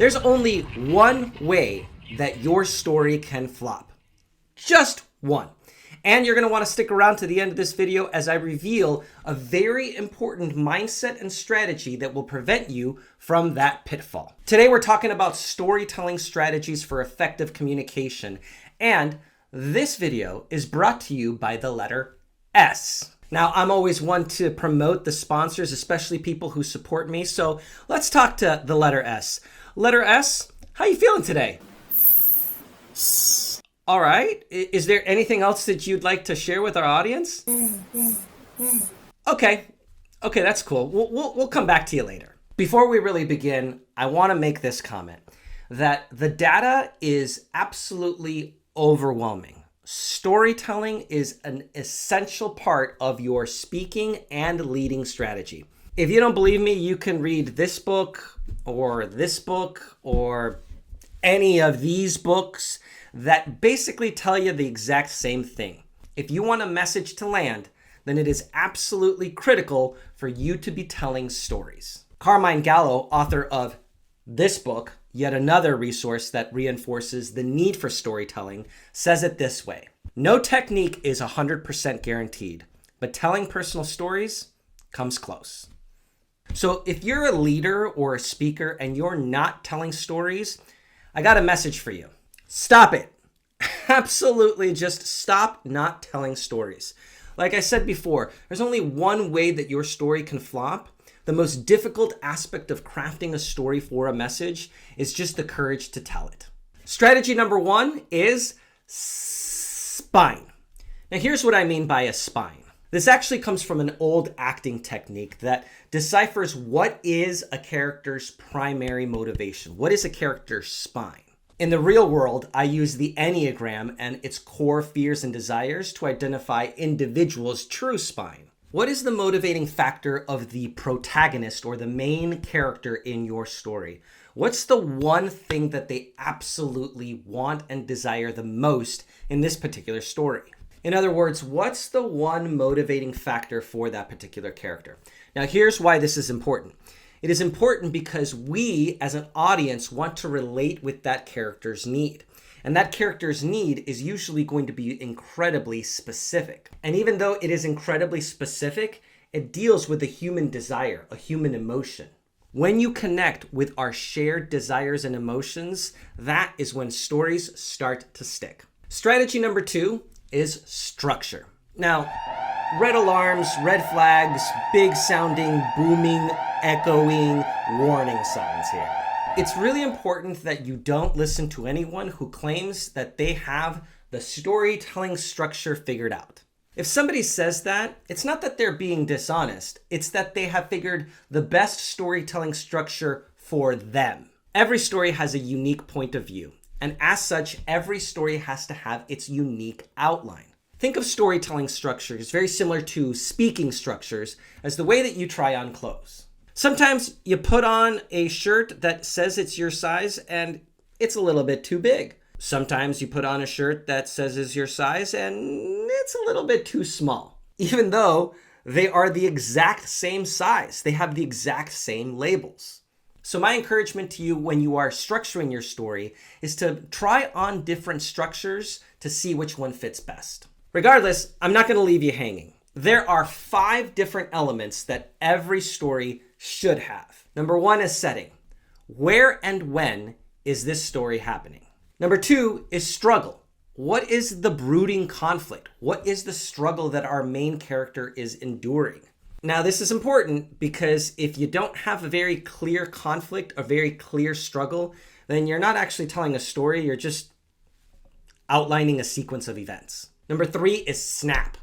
There's only one way that your story can flop. Just one. And you're going to want to stick around to the end of this video as I reveal a very important mindset and strategy that will prevent you from that pitfall. Today we're talking about storytelling strategies for effective communication. And this video is brought to you by the letter S. Now, I'm always one to promote the sponsors, especially people who support me. So let's talk to the letter S. Letter S, how you feeling today? All right. Is there anything else that you'd like to share with our audience? Okay, that's cool. We'll come back to you later. Before we really begin, I want to make this comment that the data is absolutely overwhelming. Storytelling is an essential part of your speaking and leading strategy. If you don't believe me, you can read this book or any of these books that basically tell you the exact same thing. If you want a message to land, then it is absolutely critical for you to be telling stories. Carmine Gallo, author of this book, yet another resource that reinforces the need for storytelling, says it this way: no technique is 100% guaranteed, but telling personal stories comes close. So if you're a leader or a speaker and you're not telling stories, I got a message for you. Stop it. Absolutely just stop not telling stories. Like I said before, there's only one way that your story can flop. The most difficult aspect of crafting a story for a message is just the courage to tell it. Strategy number one is spine. Now here's what I mean by a spine. This actually comes from an old acting technique that deciphers what is a character's primary motivation. What is a character's spine? In the real world, I use the Enneagram and its core fears and desires to identify individuals' true spine. What is the motivating factor of the protagonist or the main character in your story? What's the one thing that they absolutely want and desire the most in this particular story? In other words, what's the one motivating factor for that particular character? Now, here's why this is important. It is important because we, as an audience, want to relate with that character's need. And that character's need is usually going to be incredibly specific. And even though it is incredibly specific, it deals with a human desire, a human emotion. When you connect with our shared desires and emotions, that is when stories start to stick. Strategy number two is structure. Now, red alarms, red flags, big sounding, booming, echoing warning signs here. It's really important that you don't listen to anyone who claims that they have the storytelling structure figured out. If somebody says that, it's not that they're being dishonest, it's that they have figured the best storytelling structure for them. Every story has a unique point of view, and as such, every story has to have its unique outline. Think of storytelling structures very similar to speaking structures as the way that you try on clothes. Sometimes you put on a shirt that says it's your size and it's a little bit too big. Sometimes you put on a shirt that says it's your size and it's a little bit too small. Even though they are the exact same size, they have the exact same labels. So my encouragement to you when you are structuring your story is to try on different structures to see which one fits best. Regardless, I'm not going to leave you hanging. There are 5 different elements that every story should have. Number 1 is setting. Where and when is this story happening? Number 2 is struggle. What is the brooding conflict? What is the struggle that our main character is enduring? Now, this is important because if you don't have a very clear conflict, a very clear struggle, then you're not actually telling a story, you're just outlining a sequence of events. Number 3 is snap.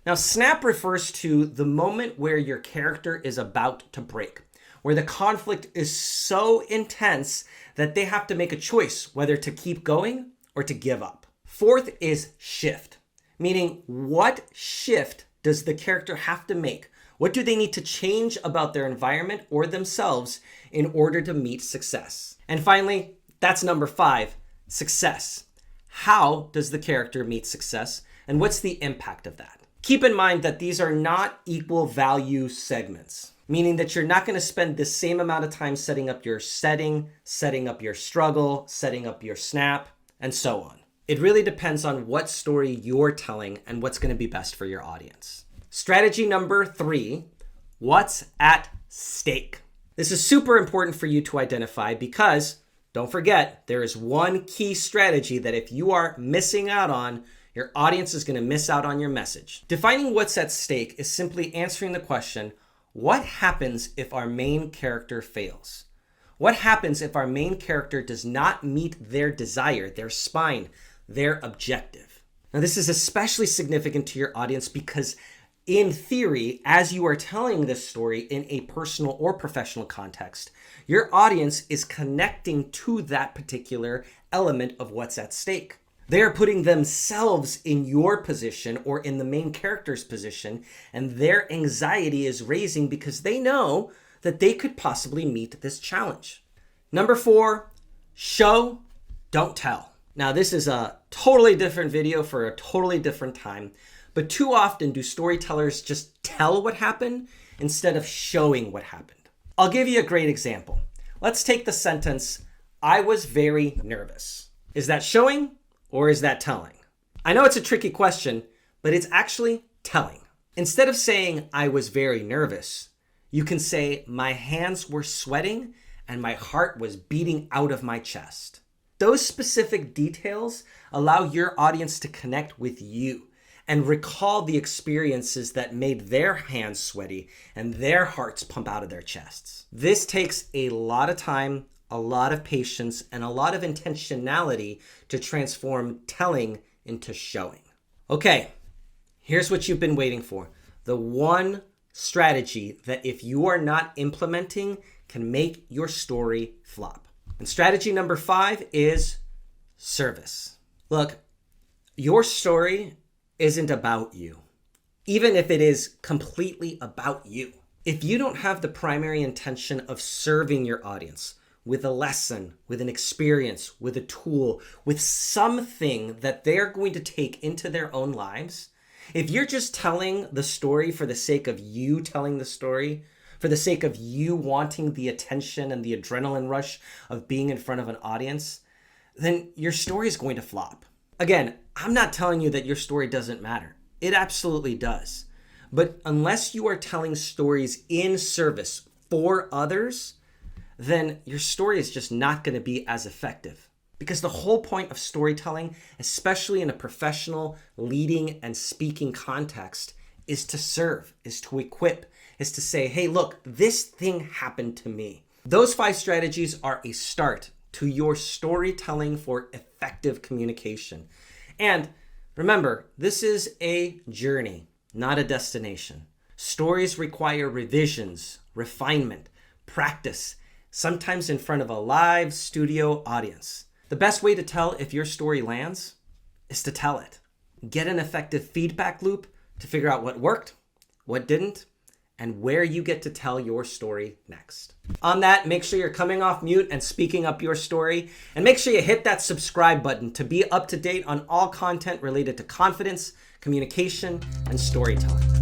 Now, snap refers to the moment where your character is about to break, where the conflict is so intense that they have to make a choice whether to keep going or to give up. 4th is shift, meaning what shift does the character have to make? What do they need to change about their environment or themselves in order to meet success? And finally, that's number 5, success. How does the character meet success, and what's the impact of that? Keep in mind that these are not equal value segments. meaning that you're not going to spend the same amount of time setting up your setting, setting up your struggle, setting up your snap, and so on. It really depends on what story you're telling and what's going to be best for your audience. Strategy number 3, what's at stake? This is super important for you to identify because, don't forget, there is one key strategy that if you are missing out on, your audience is going to miss out on your message. Defining what's at stake is simply answering the question, what happens if our main character fails? What happens if our main character does not meet their desire, their spine, their objective? Now, this is especially significant to your audience because in theory, as you are telling this story in a personal or professional context, your audience is connecting to that particular element of what's at stake. They are putting themselves in your position or in the main character's position, and their anxiety is raising because they know that they could possibly meet this challenge. Number 4, show, don't tell. Now, this is a totally different video for a totally different time, but too often do storytellers just tell what happened instead of showing what happened. I'll give you a great example. Let's take the sentence, I was very nervous. Is that showing or is that telling? I know it's a tricky question, but it's actually telling. Instead of saying, I was very nervous, you can say, my hands were sweating and my heart was beating out of my chest. Those specific details allow your audience to connect with you and recall the experiences that made their hands sweaty and their hearts pump out of their chests. This takes a lot of time, a lot of patience, and a lot of intentionality to transform telling into showing. Okay, here's what you've been waiting for. The one strategy that if you are not implementing can make your story flop. And strategy number 5 is service. Look, your story isn't about you, even if it is completely about you. If you don't have the primary intention of serving your audience with a lesson, with an experience, with a tool, with something that they're going to take into their own lives, if you're just telling the story for the sake of you telling the story, for the sake of you wanting the attention and the adrenaline rush of being in front of an audience, then your story is going to flop. Again, I'm not telling you that your story doesn't matter. It absolutely does. But unless you are telling stories in service for others, then your story is just not going to be as effective. Because the whole point of storytelling, especially in a professional leading and speaking context, is to serve, is to equip, is to say, hey, look, this thing happened to me. Those 5 strategies are a start to your storytelling for effective communication. And remember, this is a journey, not a destination. Stories require revisions, refinement, practice, sometimes in front of a live studio audience. The best way to tell if your story lands is to tell it. Get an effective feedback loop to figure out what worked, what didn't, and where you get to tell your story next. On that, make sure you're coming off mute and speaking up your story, and make sure you hit that subscribe button to be up to date on all content related to confidence, communication, and storytelling.